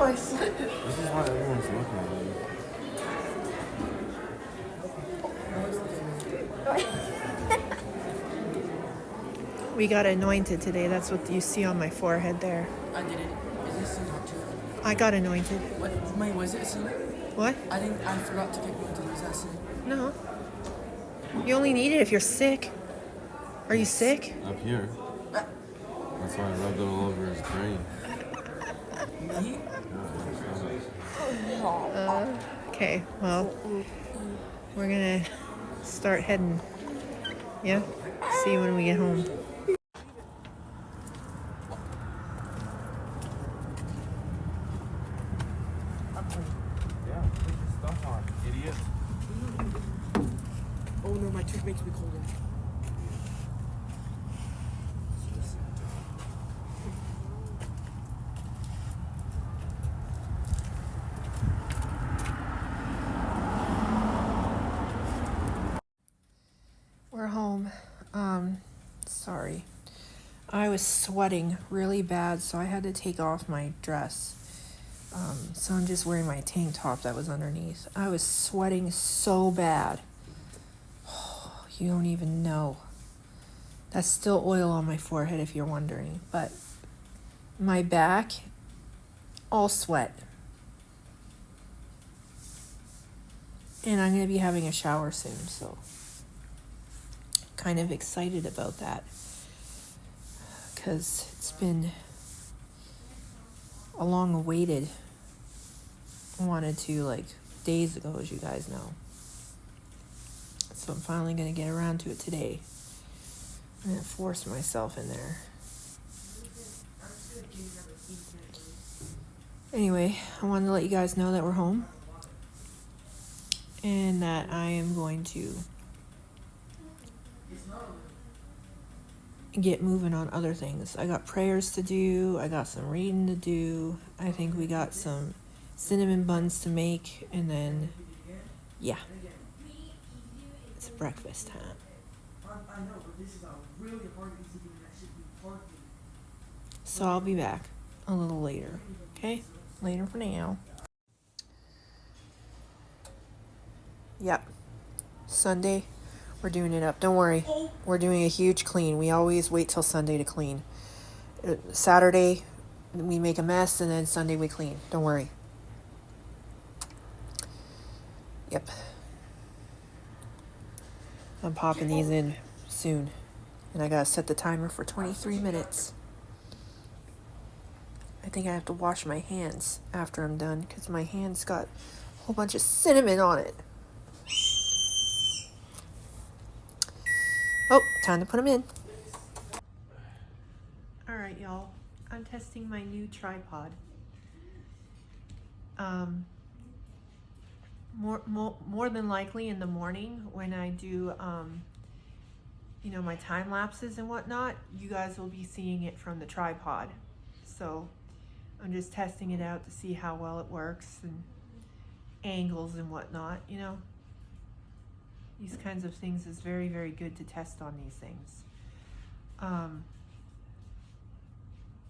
This is how everyone's looking at you. We got anointed today. That's what you see on my forehead there. I didn't. Is this a doctor? I got anointed. What? Wait, was it a sin? What? I forgot to get anointed. Was that a sin? No. You only need it if you're sick. Are you sick? Up here. That's why I rubbed it all over his brain. Me? Okay, well, we're gonna start heading. Yeah? See you when we get home. Yeah, put your stuff on, idiot. Oh no, my tooth makes me colder. We're home. Sorry. I was sweating really bad, so I had to take off my dress. So I'm just wearing my tank top that was underneath. I was sweating so bad. You don't even know. That's still oil on my forehead if you're wondering. But my back, all sweat. And I'm going to be having a shower soon, so kind of excited about that. Because it's been a long awaited. I wanted to like days ago, as you guys know. So I'm finally going to get around to it today. I'm going to force myself in there. Anyway, I wanted to let you guys know that we're home. And that I am going to get moving on other things. I got prayers to do. I got some reading to do. I think we got some cinnamon buns to make. And then, yeah. It's breakfast time. So I'll be back a little later. Okay? Later for now. Yep. Sunday, we're doing it up. Don't worry. We're doing a huge clean. We always wait till Sunday to clean. Saturday, we make a mess, and then Sunday we clean. Don't worry. Yep. I'm popping these in soon. And I gotta set the timer for 23 minutes. I think I have to wash my hands after I'm done because my hands got a whole bunch of cinnamon on it. Oh, time to put them in. All right, y'all. I'm testing my new tripod. More than likely in the morning when I do, my time lapses and whatnot, you guys will be seeing it from the tripod. So I'm just testing it out to see how well it works and angles and whatnot, These kinds of things is very, very good to test on these things.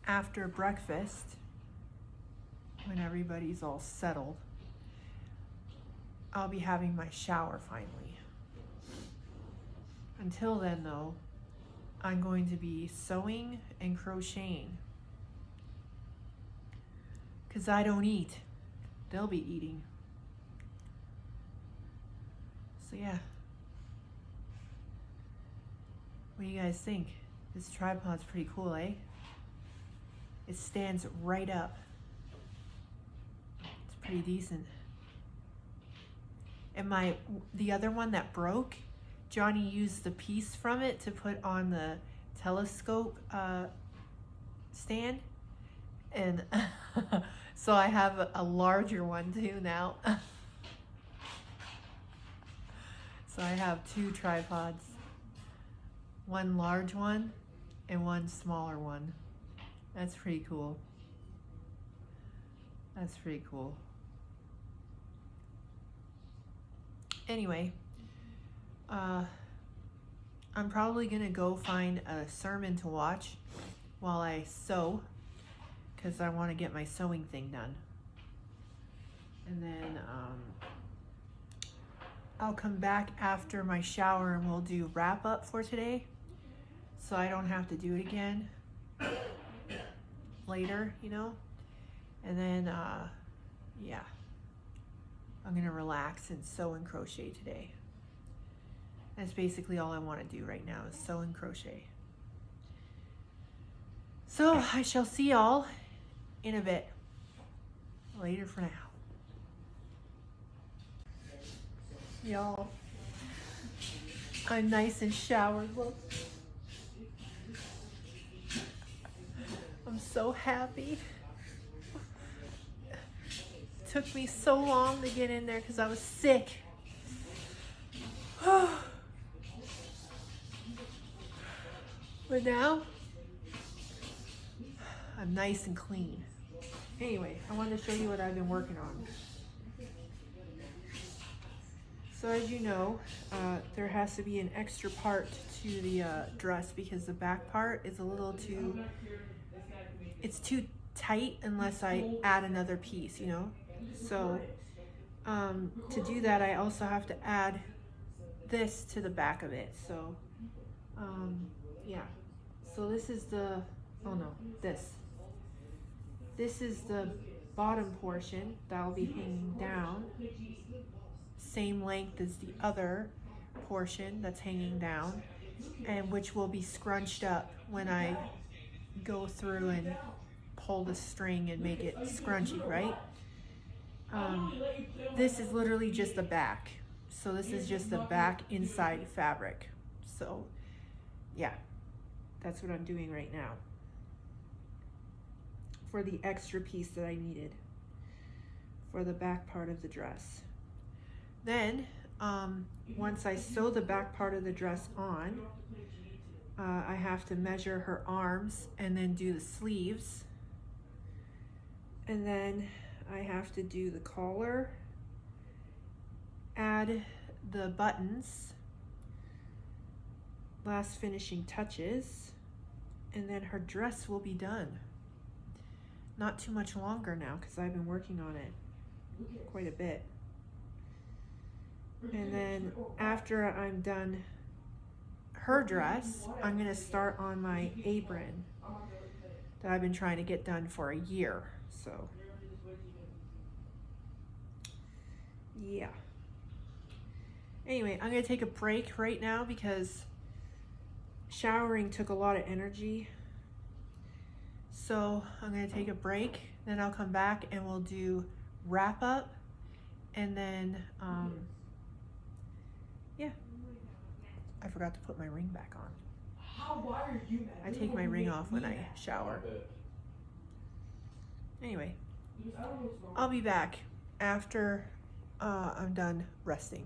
After breakfast, when everybody's all settled, I'll be having my shower finally. Until then, though, I'm going to be sewing and crocheting. Because I don't eat. They'll be eating. So yeah. What do you guys think? This tripod's pretty cool, eh? It stands right up. It's pretty decent. And the other one that broke, Johnny used the piece from it to put on the telescope stand. And so I have a larger one too now. So I have two tripods. One large one and one smaller one. That's pretty cool. That's pretty cool. Anyway, I'm probably gonna go find a sermon to watch while I sew, because I want to get my sewing thing done. And then I'll come back after my shower and we'll do wrap up for today, so I don't have to do it again later, And then, yeah, I'm gonna relax and sew and crochet today. That's basically all I want to do right now, is sew and crochet. So I shall see y'all in a bit. Later for now. Y'all, I'm nice and showered. Look. I'm so happy. It took me so long to get in there because I was sick. But now, I'm nice and clean. Anyway, I wanted to show you what I've been working on. So as you know, there has to be an extra part to the dress because the back part is a little too, it's too tight unless I add another piece, you know. So to do that, I also have to add this to the back of it. So yeah, so this is the, oh no, this is the bottom portion that will be hanging down, same length as the other portion that's hanging down, and which will be scrunched up when I go through and pull the string and make it scrunchy, right? This is literally just the back. So this is just the back inside fabric. So yeah, that's what I'm doing right now for the extra piece that I needed for the back part of the dress. Then once I sew the back part of the dress on, I have to measure her arms and then do the sleeves. And then I have to do the collar, add the buttons, last finishing touches, and then her dress will be done. Not too much longer now because I've been working on it quite a bit. And then after I'm done her dress, I'm gonna start on my apron that I've been trying to get done for a year. So yeah. Anyway, I'm gonna take a break right now because showering took a lot of energy. So I'm gonna take a break, then I'll come back and we'll do wrap up, and then yeah. I forgot to put my ring back on. I take my ring off when I shower. Anyway, I'll be back after I'm done resting.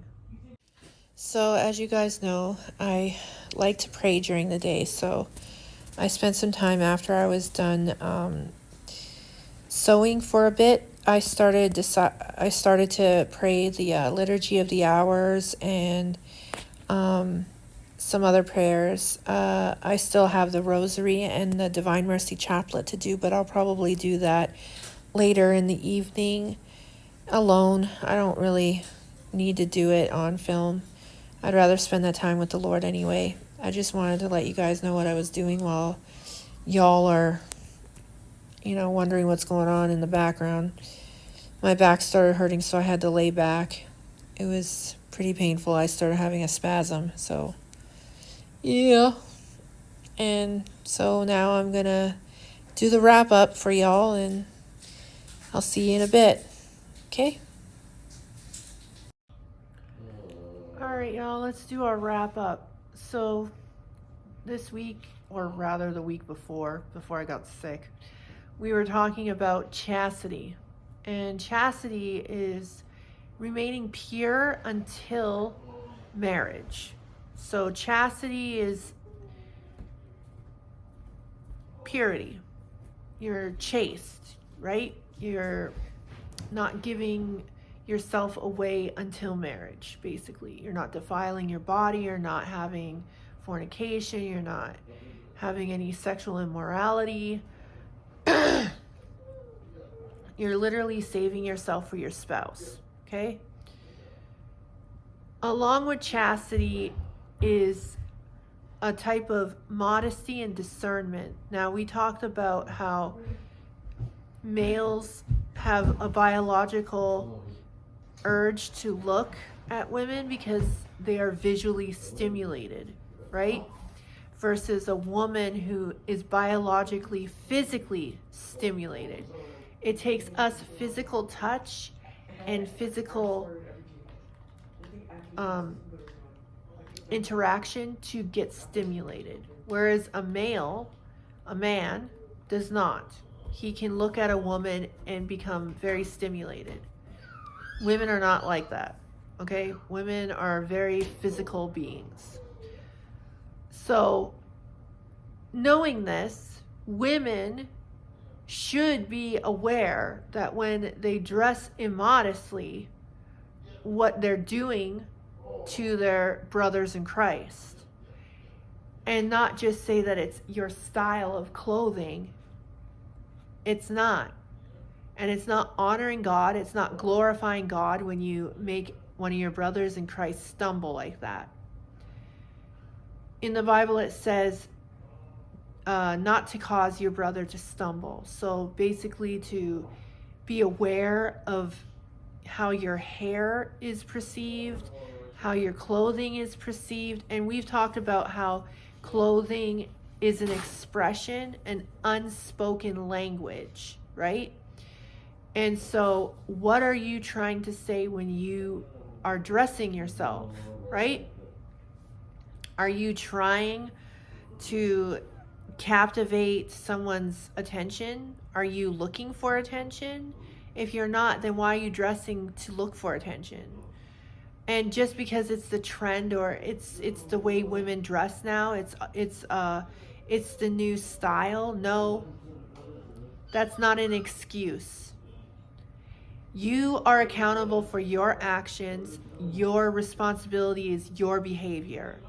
So as you guys know, I like to pray during the day. So I spent some time after I was done sewing for a bit. I started to pray the Liturgy of the Hours and some other prayers. I still have the Rosary and the Divine Mercy Chaplet to do, but I'll probably do that later in the evening alone. I don't really need to do it on film. I'd rather spend that time with the Lord anyway. I just wanted to let you guys know what I was doing while y'all are, wondering what's going on in the background. My back started hurting, so I had to lay back. It was pretty painful. I started having a spasm, so yeah. And so now I'm gonna do the wrap up for y'all, and I'll see you in a bit. Okay? Alright, y'all, let's do our wrap up. So this week, or rather the week before I got sick, we were talking about chastity. And chastity is remaining pure until marriage. So chastity is purity. You're chaste, right? You're not giving yourself away until marriage, basically. You're not defiling your body, you're not having fornication, you're not having any sexual immorality. You're literally saving yourself for your spouse, okay? Along with chastity is a type of modesty and discernment. Now, we talked about how males have a biological urge to look at women because they are visually stimulated, right? Versus a woman who is biologically, physically stimulated. It takes us physical touch and physical interaction to get stimulated. Whereas a man, does not. He can look at a woman and become very stimulated. Women are not like that, okay? Women are very physical beings. So, knowing this, women should be aware that when they dress immodestly, what they're doing to their brothers in Christ. And not just say that it's your style of clothing It's not. And it's not honoring God. It's not glorifying God when you make one of your brothers in Christ stumble like that. In the Bible, it says not to cause your brother to stumble. So basically to be aware of how your hair is perceived, how your clothing is perceived. And we've talked about how clothing is an expression, an unspoken language, right? And so what are you trying to say when you are dressing yourself, right? Are you trying to captivate someone's attention? Are you looking for attention? If you're not, then why are you dressing to look for attention? And just because it's the trend or it's the way women dress now, it's the new style. No, that's not an excuse. You are accountable for your actions. Your responsibility is your behavior.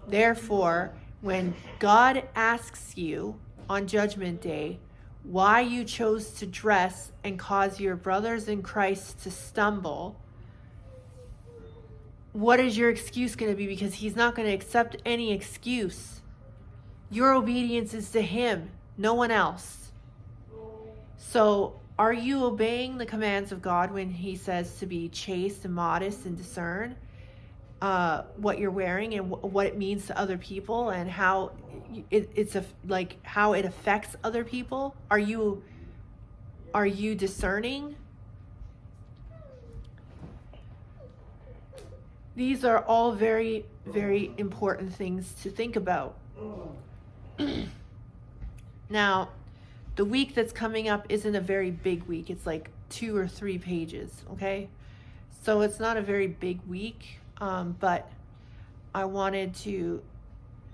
Therefore, when God asks you on Judgment Day why you chose to dress and cause your brothers in Christ to stumble, what is your excuse going to be? Because he's not going to accept any excuse. Your obedience is to him, no one else. So are you obeying the commands of God when he says to be chaste and modest and discern what you're wearing and what it means to other people and how how it affects other people? Are you discerning? These are all very, very important things to think about. Now, the week that's coming up isn't a very big week. It's like 2 or 3 pages, okay? So it's not a very big week, but I wanted to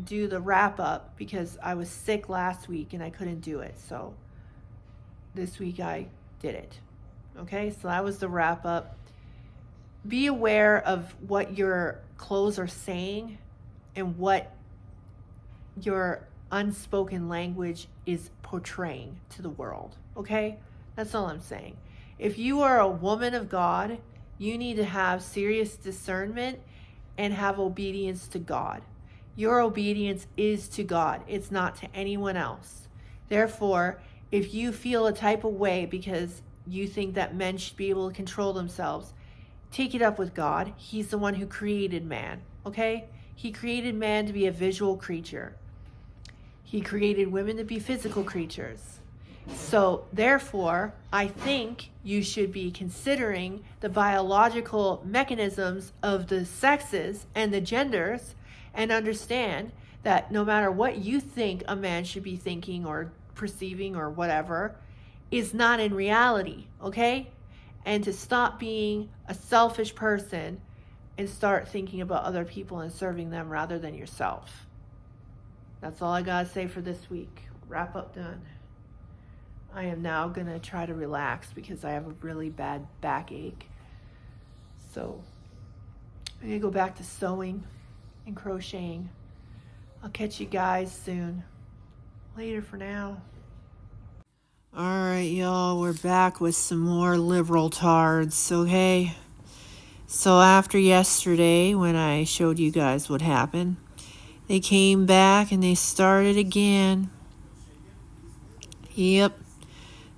do the wrap up because I was sick last week and I couldn't do it. So this week I did it, okay? So that was the wrap up. Be aware of what your clothes are saying and what your unspoken language is portraying to the world, okay? That's all I'm saying. If you are a woman of God, you need to have serious discernment and have obedience to God. Your obedience is to God. It's not to anyone else. Therefore, if you feel a type of way because you think that men should be able to control themselves, take it up with God. He's the one who created man, okay? He created man to be a visual creature. He created women to be physical creatures. So therefore, I think you should be considering the biological mechanisms of the sexes and the genders and understand that no matter what you think a man should be thinking or perceiving or whatever, is not in reality, okay? And to stop being a selfish person and start thinking about other people and serving them rather than yourself. That's all I gotta say for this week. Wrap up done. I am now gonna try to relax because I have a really bad backache. So I'm gonna go back to sewing and crocheting. I'll catch you guys soon. Later for now. All right, y'all, we're back with some more liberal tards, okay? So after yesterday, when I showed you guys what happened, they came back and they started again. Yep.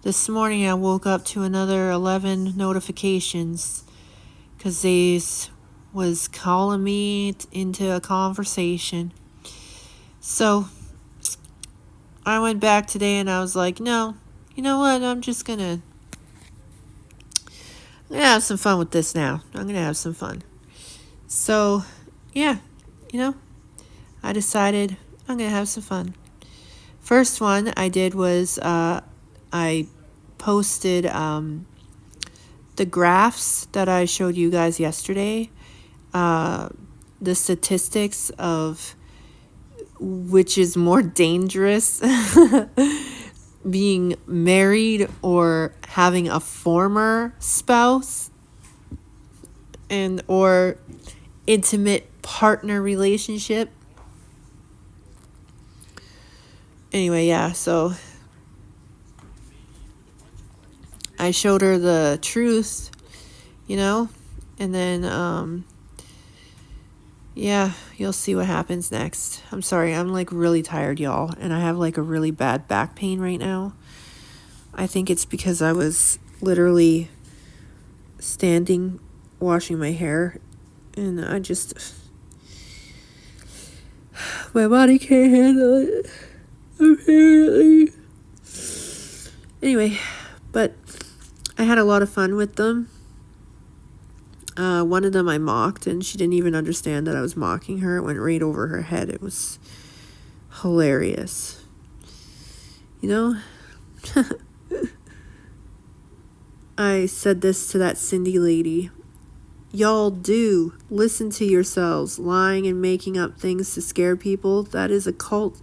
This morning I woke up to another 11 notifications because they was calling me into a conversation. So I went back today and I was like, no, you know what? I'm gonna have some fun with this now. I'm gonna have some fun. So, yeah, I decided I'm gonna have some fun. First one I did was I posted the graphs that I showed you guys yesterday, the statistics of which is more dangerous, being married or having a former spouse and or intimate partner relationship. Anyway, yeah, so I showed her the truth, you know, and then, yeah, you'll see what happens next. I'm sorry, I'm like really tired, y'all, and I have like a really bad back pain right now. I think it's because I was literally standing, washing my hair, and I just, my body can't handle it, apparently. Anyway, but I had a lot of fun with them. One of them I mocked, and she didn't even understand that I was mocking her. It went right over her head. It was hilarious. You know? I said this to that Cindy lady. Y'all do listen to yourselves. Lying and making up things to scare people, that is a cult.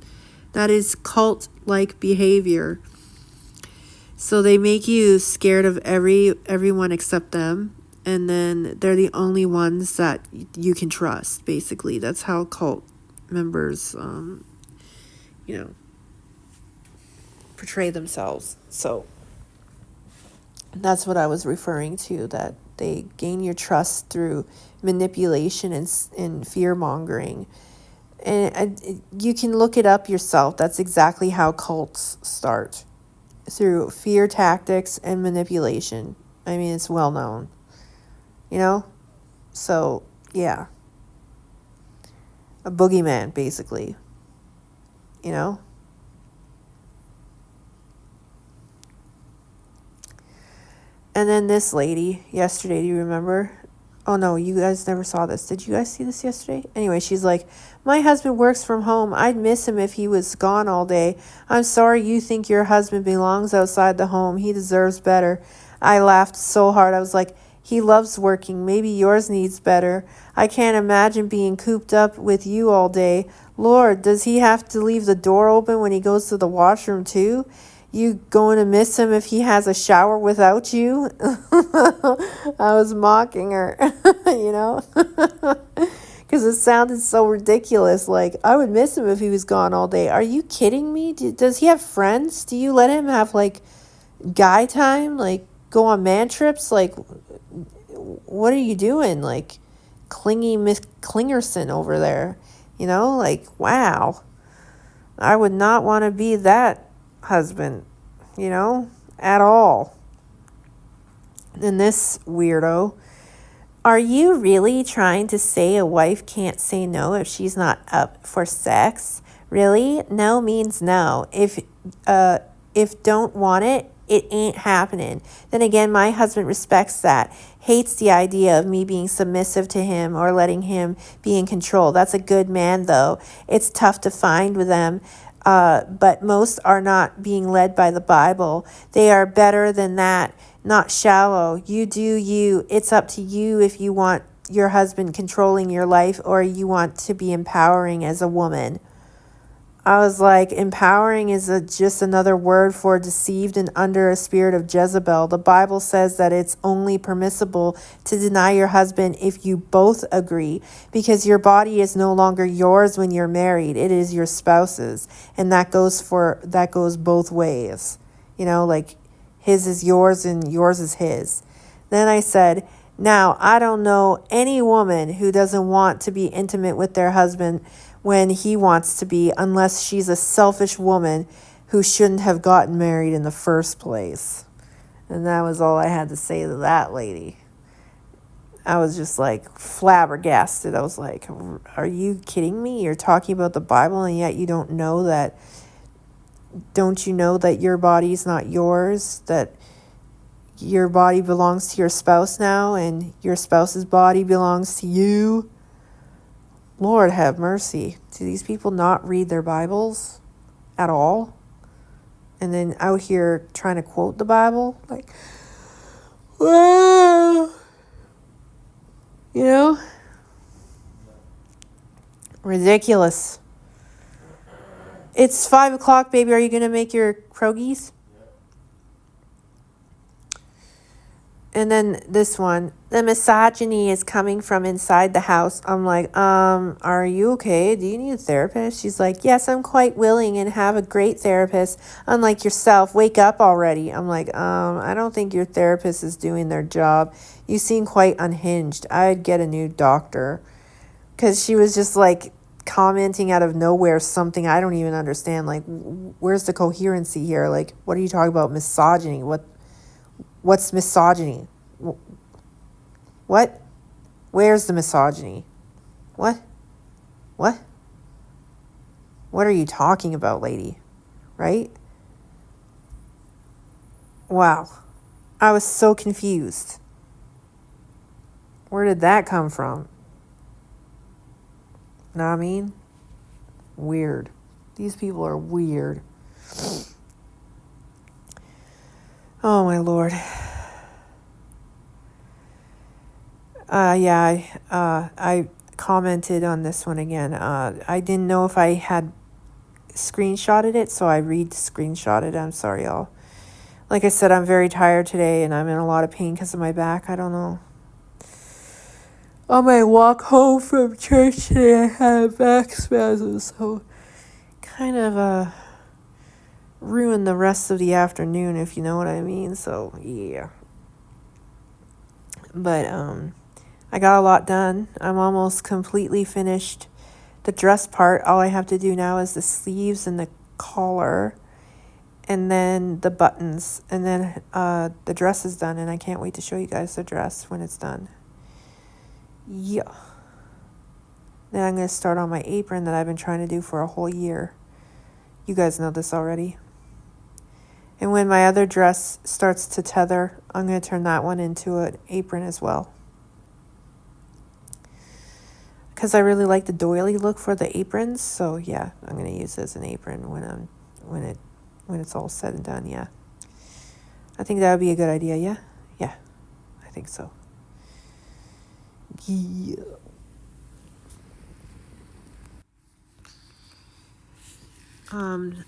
That is cult-like behavior. So they make you scared of everyone except them, and then they're the only ones that you can trust, basically. That's how cult members, portray themselves. So that's what I was referring to, that they gain your trust through manipulation and fear-mongering. And you can look it up yourself. That's exactly how cults start. Through fear tactics and manipulation. I mean, it's well known. You know? So, yeah. A boogeyman, basically. You know? And then this lady, yesterday, do you remember? Oh no, you guys never saw this. Did you guys see this yesterday? Anyway, she's like, my husband works from home. I'd miss him if he was gone all day. I'm sorry you think your husband belongs outside the home. He deserves better. I laughed so hard. I was like, he loves working. Maybe yours needs better. I can't imagine being cooped up with you all day. Lord, does he have to leave the door open when he goes to the washroom too? You going to miss him if he has a shower without you? I was mocking her, you know, because it sounded so ridiculous. Like, I would miss him if he was gone all day. Are you kidding me? Does he have friends? Do you let him have, like, guy time? Like, go on man trips? Like, what are you doing? Like, clingy Miss Clingerson over there, you know? Like, wow. I would not want to be that husband, you know, at all. And this weirdo, are you really trying to say a wife can't say no if she's not up for sex? Really? No means no. If don't want it, it ain't happening. Then again, my husband respects that. Hates the idea of me being submissive to him or letting him be in control. That's a good man, though. It's tough to find with them. But most are not being led by the Bible. They are better than that, not shallow. You do you. It's up to you if you want your husband controlling your life or you want to be empowering as a woman. I was like, empowering is just another word for deceived and under a spirit of Jezebel. The Bible says that it's only permissible to deny your husband if you both agree, because your body is no longer yours when you're married. It is your spouse's, and that goes both ways. You know, like his is yours and yours is his. Then I said, now, I don't know any woman who doesn't want to be intimate with their husband when he wants to be, unless she's a selfish woman who shouldn't have gotten married in the first place. And that was all I had to say to that lady. I was just like flabbergasted. I was like, are you kidding me? You're talking about the Bible and yet you don't you know that your body's not yours, that your body belongs to your spouse now and your spouse's body belongs to you? Lord have mercy. Do these people not read their Bibles at all? And then out here trying to quote the Bible? Like, wow. You know? Ridiculous. It's 5 o'clock, baby. Are you going to make your crogies? And And then this one, the misogyny is coming from inside the house. I'm like, are you okay? Do you need a therapist? She's like, yes, I'm quite willing and have a great therapist. Unlike yourself, wake up already. I'm like, I don't think your therapist is doing their job. You seem quite unhinged. I'd get a new doctor. Because she was just like commenting out of nowhere something I don't even understand. Like, where's the coherency here? Like, what are you talking about? Misogyny? What's misogyny? What? Where's the misogyny? What? What? What are you talking about, lady? Right? Wow. I was so confused. Where did that come from? Know what I mean? Weird. These people are weird. Oh my Lord. I commented on this one again. I didn't know if I had screenshotted it, so I screenshotted. I'm sorry, y'all. Like I said, I'm very tired today, and I'm in a lot of pain because of my back. I don't know. On my walk home from church today, I had a back spasm, so kind of ruined the rest of the afternoon, if you know what I mean. So yeah, but I got a lot done. I'm almost completely finished the dress part. All I have to do now is the sleeves and the collar, and then the buttons, and then the dress is done, and I can't wait to show you guys the dress when it's done. Yeah. Then I'm going to start on my apron that I've been trying to do for a whole year. You guys know this already. And when my other dress starts to tether, I'm going to turn that one into an apron as well. Because I really like the doily look for the aprons. So yeah, I'm going to use it as an apron when it's all said and done. Yeah. I think that would be a good idea. Yeah. Yeah. I think so. Yeah.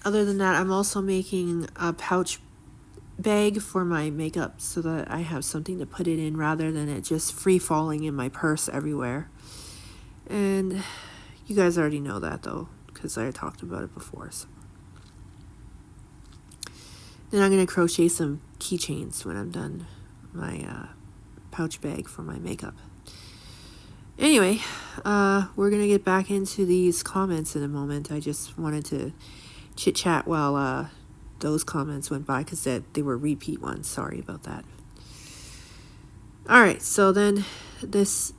Other than that, I'm also making a pouch bag for my makeup so that I have something to put it in rather than it just free falling in my purse everywhere. And you guys already know that though, because I talked about it before. So. Then I'm going to crochet some keychains when I'm done my pouch bag for my makeup. Anyway, we're going to get back into these comments in a moment. I just wanted to chit-chat while those comments went by because they were repeat ones. Sorry about that. All right, so then this,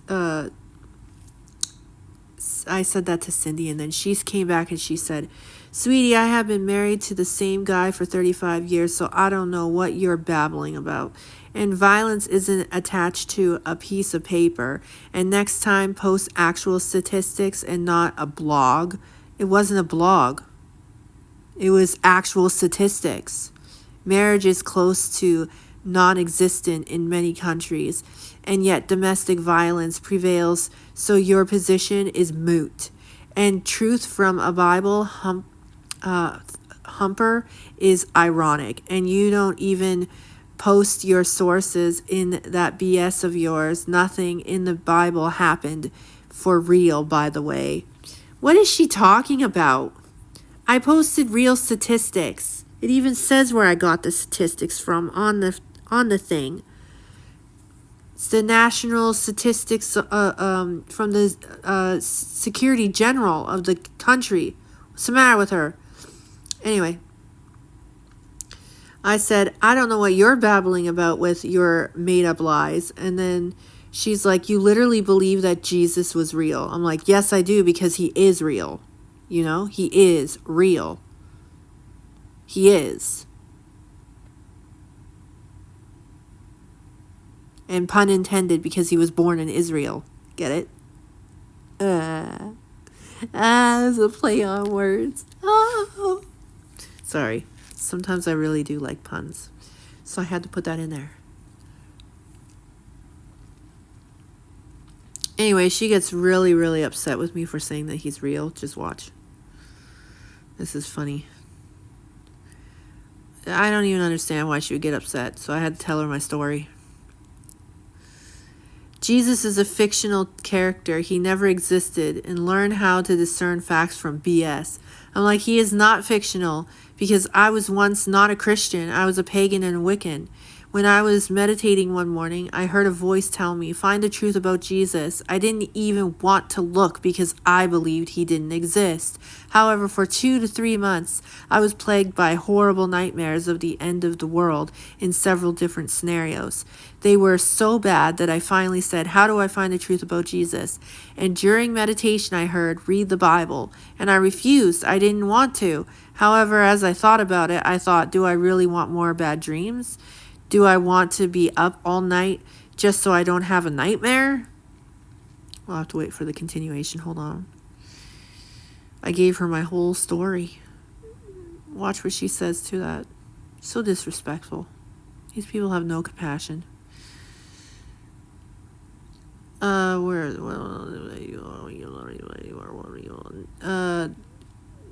I said that to Cindy, and then she came back and she said, "Sweetie, I have been married to the same guy for 35 years, so I don't know what you're babbling about. And violence isn't attached to a piece of paper. And next time, post actual statistics and not a blog." It wasn't a blog. It was actual statistics. Marriage is close to non-existent in many countries, and yet domestic violence prevails, so your position is moot. And truth from a Bible humper is ironic, and you don't even post your sources in that BS of yours. Nothing in the Bible happened for real, by the way. What is she talking about? I posted real statistics. It even says where I got the statistics from on the thing. It's the national statistics from the Security General of the country. What's the matter with her? Anyway, I said, I don't know what you're babbling about with your made-up lies. And then she's like, you literally believe that Jesus was real. I'm like, yes, I do, because he is real. You know, he is real. He is. And pun intended, because he was born in Israel. Get it? It's a play on words. Oh. Sorry. Sometimes I really do like puns. So I had to put that in there. Anyway, she gets really, really upset with me for saying that he's real. Just watch. This is funny. I don't even understand why she would get upset, so I had to tell her my story. Jesus is a fictional character. He never existed, and learn how to discern facts from BS. I'm like, he is not fictional, because I was once not a Christian. I was a pagan and a Wiccan. When I was meditating one morning, I heard a voice tell me, find the truth about Jesus. I didn't even want to look because I believed he didn't exist. However, for 2 to 3 months, I was plagued by horrible nightmares of the end of the world in several different scenarios. They were so bad that I finally said, how do I find the truth about Jesus? And during meditation, I heard, read the Bible. And I refused. I didn't want to. However, as I thought about it, I thought, do I really want more bad dreams? Do I want to be up all night just so I don't have a nightmare? We'll have to wait for the continuation. Hold on. I gave her my whole story. Watch what she says to that. So disrespectful. These people have no compassion.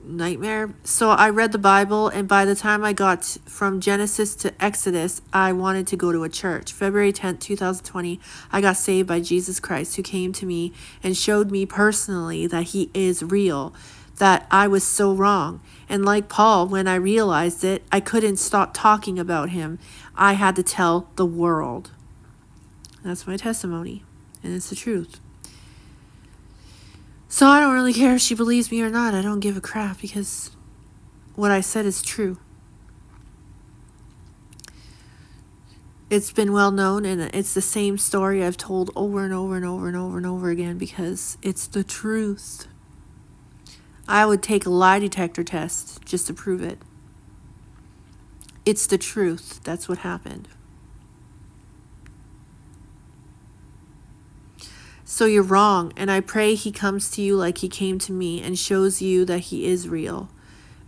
Nightmare. So I read the Bible, and by the time I got from Genesis to Exodus, I wanted to go to a church. February 10th, 2020, I got saved by Jesus Christ, who came to me and showed me personally that he is real, that I was so wrong. And like Paul, when I realized it, I couldn't stop talking about him. I had to tell the world. That's my testimony, and it's the truth. So I don't really care if she believes me or not. I don't give a crap, because what I said is true. It's been well known, and it's the same story I've told over and over and over and over and over again, because it's the truth. I would take a lie detector test just to prove it. It's the truth. That's what happened. So you're wrong, and I pray he comes to you like he came to me and shows you that he is real,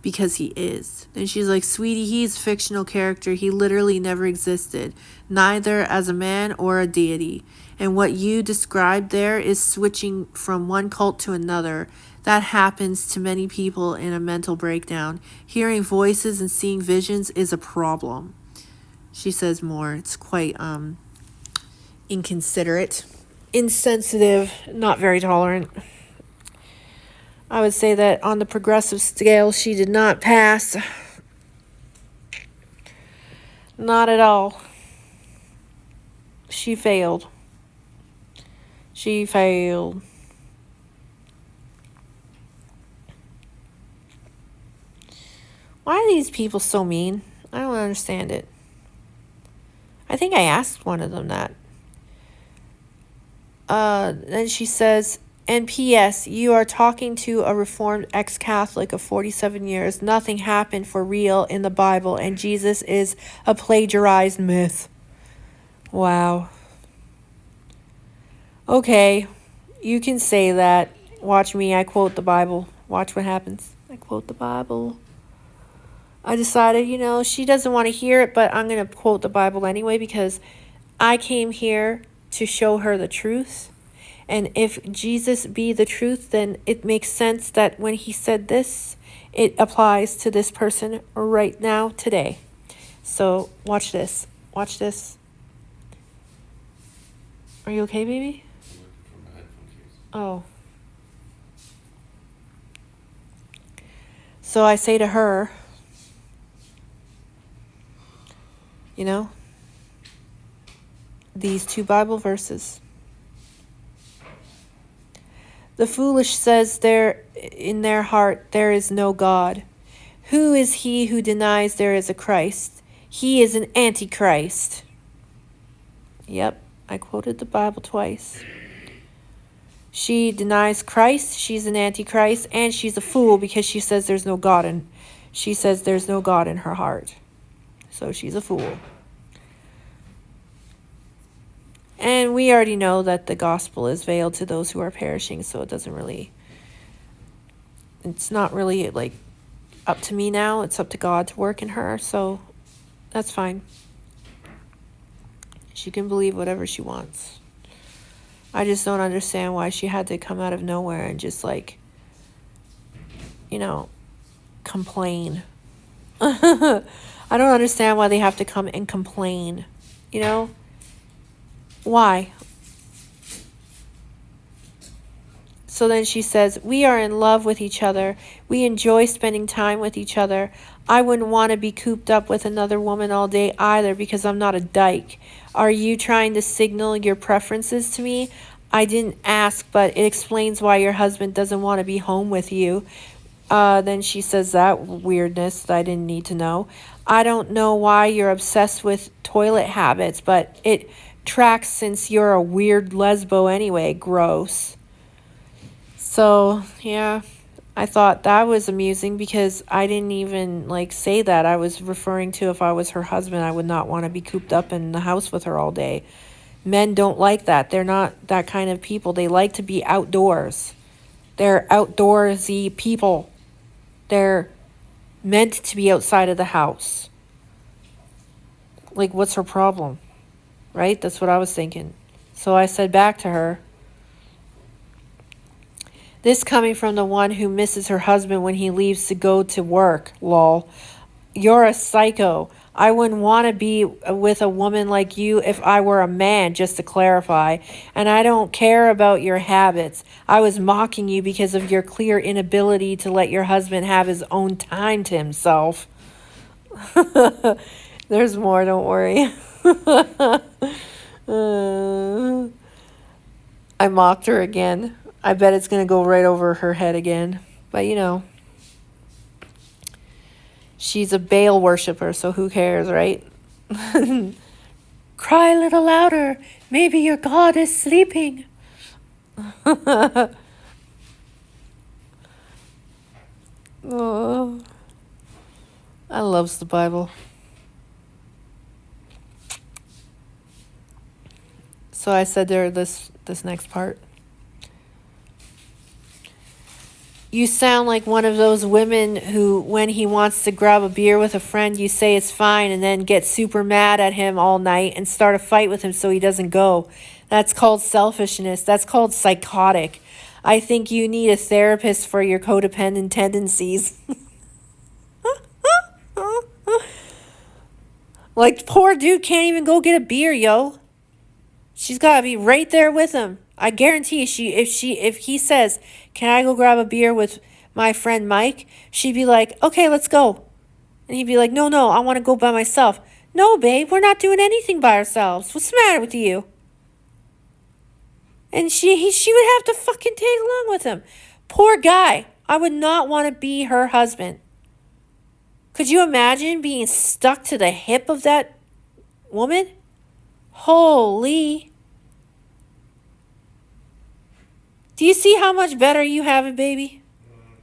because he is. And she's like, sweetie, he's a fictional character. He literally never existed, neither as a man or a deity. And what you described there is switching from one cult to another. That happens to many people in a mental breakdown. Hearing voices and seeing visions is a problem. She says more. It's quite inconsiderate, insensitive, not very tolerant. I would say that on the progressive scale, she did not pass. Not at all. She failed. She failed. Why are these people so mean? I don't understand it. I think I asked one of them that. Then she says, and P.S. You are talking to a Reformed ex-Catholic of 47 years. Nothing happened for real in the Bible, and Jesus is a plagiarized myth. Wow. Okay, you can say that. Watch me, I quote the Bible. Watch what happens. I quote the Bible. I decided, she doesn't want to hear it, but I'm going to quote the Bible anyway, because I came here to show her the truth. And if Jesus be the truth, then it makes sense that when he said this, it applies to this person right now, today. So watch this. Watch this. Are you okay, baby? Oh. So I say to her, these 2 Bible verses. The foolish says there in their heart there is no God. Who is he who denies there is a Christ? He is an antichrist. Yep, I quoted the Bible twice. She denies Christ, she's an antichrist, and she's a fool because she says there's no God in her heart. So she's a fool. And we already know that the gospel is veiled to those who are perishing, so it's not really up to me now. It's up to God to work in her, so that's fine. She can believe whatever she wants. I just don't understand why she had to come out of nowhere and just complain. I don't understand why they have to come and complain, Why? So then she says, we are in love with each other. We enjoy spending time with each other. I wouldn't want to be cooped up with another woman all day either because I'm not a dyke. Are you trying to signal your preferences to me? I didn't ask, but it explains why your husband doesn't want to be home with you. Then she says that weirdness that I didn't need to know. I don't know why you're obsessed with toilet habits, but it tracks since you're a weird lesbo anyway. Gross. So, yeah, I thought that was amusing because I didn't even, say that. I was referring to if I was her husband, I would not want to be cooped up in the house with her all day. Men don't like that. They're not that kind of people. They like to be outdoors. They're outdoorsy people. They're meant to be outside of the house. What's her problem? Right? That's what I was thinking. So I said back to her, this coming from the one who misses her husband when he leaves to go to work, lol. You're a psycho. I wouldn't want to be with a woman like you if I were a man, just to clarify. And I don't care about your habits. I was mocking you because of your clear inability to let your husband have his own time to himself. There's more, don't worry. I mocked her again. I bet it's going to go right over her head again. But, she's a Baal worshiper, so who cares, right? Cry a little louder. Maybe your God is sleeping. Oh, I loves the Bible. So I said there this next part. You sound like one of those women who, when he wants to grab a beer with a friend, you say it's fine and then get super mad at him all night and start a fight with him so he doesn't go. That's called selfishness. That's called psychotic. I think you need a therapist for your codependent tendencies. Poor dude can't even go get a beer, yo. She's got to be right there with him. I guarantee if he says, can I go grab a beer with my friend Mike? She'd be like, okay, let's go. And he'd be like, no, I want to go by myself. No, babe, we're not doing anything by ourselves. What's the matter with you? And she would have to fucking tag along with him. Poor guy. I would not want to be her husband. Could you imagine being stuck to the hip of that woman? Holy. Do you see how much better you have it, baby?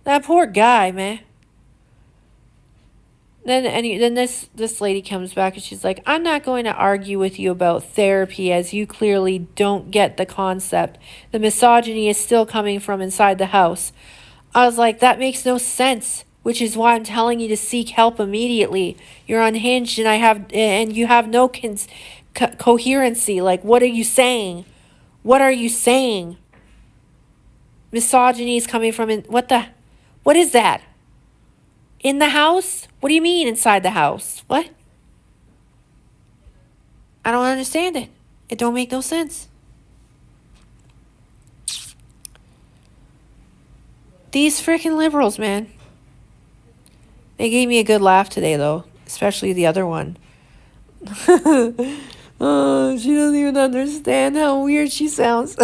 That poor guy, man. Then this lady comes back and she's like, I'm not going to argue with you about therapy as you clearly don't get the concept. The misogyny is still coming from inside the house. I was like, that makes no sense, which is why I'm telling you to seek help immediately. You're unhinged and you have no coherency. What are you saying? What are you saying? Misogyny is coming from what is that? In the house? What do you mean inside the house? What? I don't understand it. It don't make no sense. These freaking liberals, man. They gave me a good laugh today, though. Especially the other one. Oh, she doesn't even understand how weird she sounds.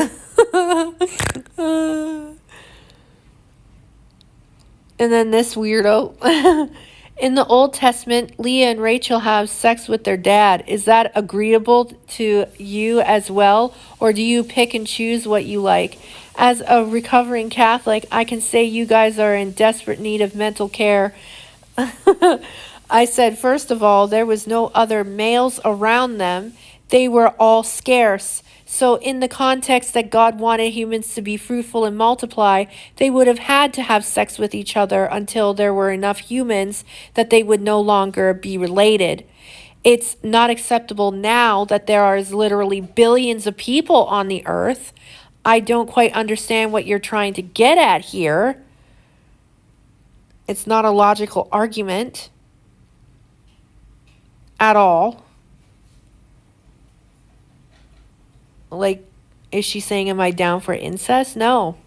And then this weirdo. In the Old Testament, Leah and Rachel have sex with their dad. Is that agreeable to you as well? Or do you pick and choose what you like? As a recovering Catholic, I can say you guys are in desperate need of mental care. I said, first of all, there was no other males around them. They were all scarce. So in the context that God wanted humans to be fruitful and multiply, they would have had to have sex with each other until there were enough humans that they would no longer be related. It's not acceptable now that there are literally billions of people on the earth. I don't quite understand what you're trying to get at here. It's not a logical argument at all. Is she saying, am I down for incest? No.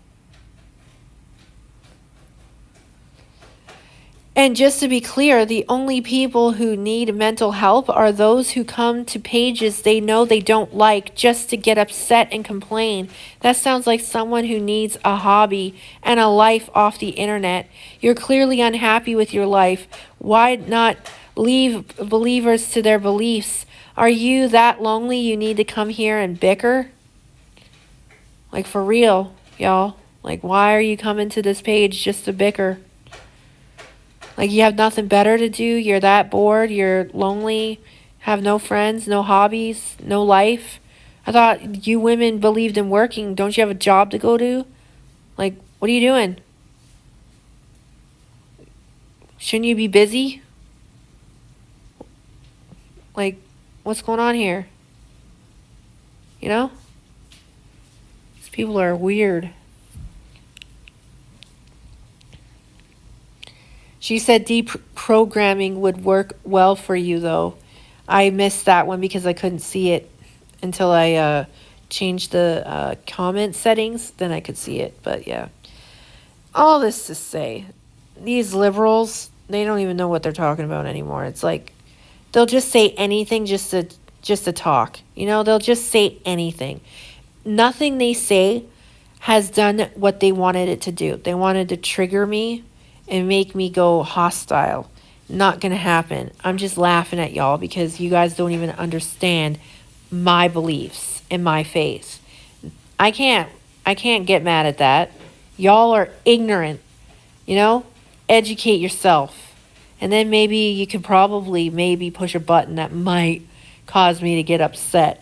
And just to be clear, the only people who need mental help are those who come to pages they know they don't like just to get upset and complain. That sounds like someone who needs a hobby and a life off the internet. You're clearly unhappy with your life. Why not leave believers to their beliefs? Are you that lonely you need to come here and bicker? Like, for real, y'all. Like, why are you coming to this page just to bicker? Like, you have nothing better to do? You're that bored? You're lonely? Have no friends? No hobbies? No life? I thought you women believed in working. Don't you have a job to go to? Like, what are you doing? Shouldn't you be busy? Like, what's going on here? You know? These people are weird. She said deprogramming would work well for you, though. I missed that one because I couldn't see it until I changed the comment settings. Then I could see it. But yeah. All this to say, these liberals, they don't even know what they're talking about anymore. It's like they'll just say anything just to talk. You know, they'll just say anything. Nothing they say has done what they wanted it to do. They wanted to trigger me and make me go hostile. Not gonna happen. I'm just laughing at y'all because you guys don't even understand my beliefs and my faith. I can't get mad at that. Y'all are ignorant, you know? Educate yourself. And then maybe you could maybe push a button that might cause me to get upset.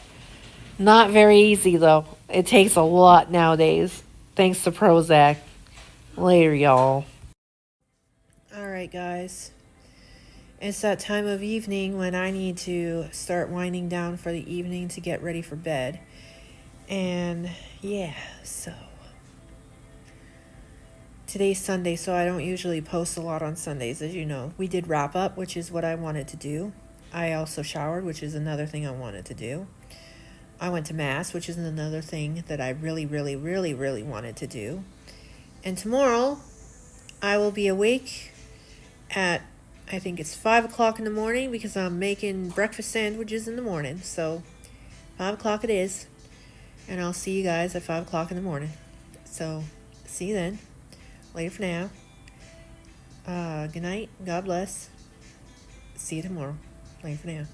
Not very easy though. It takes a lot nowadays. Thanks to Prozac. Later, y'all. Alright, guys. It's that time of evening when I need to start winding down for the evening to get ready for bed. And yeah, so today's Sunday, so I don't usually post a lot on Sundays, as you know. We did wrap up, which is what I wanted to do. I also showered, which is another thing I wanted to do. I went to Mass, which is another thing that I really, really, really, really wanted to do. And tomorrow, I will be awake at, I think it's 5 o'clock in the morning because I'm making breakfast sandwiches in the morning. So 5 o'clock it is. And I'll see you guys at 5 o'clock in the morning. So see you then. Later for now. Good night. God bless. See you tomorrow. Later for now.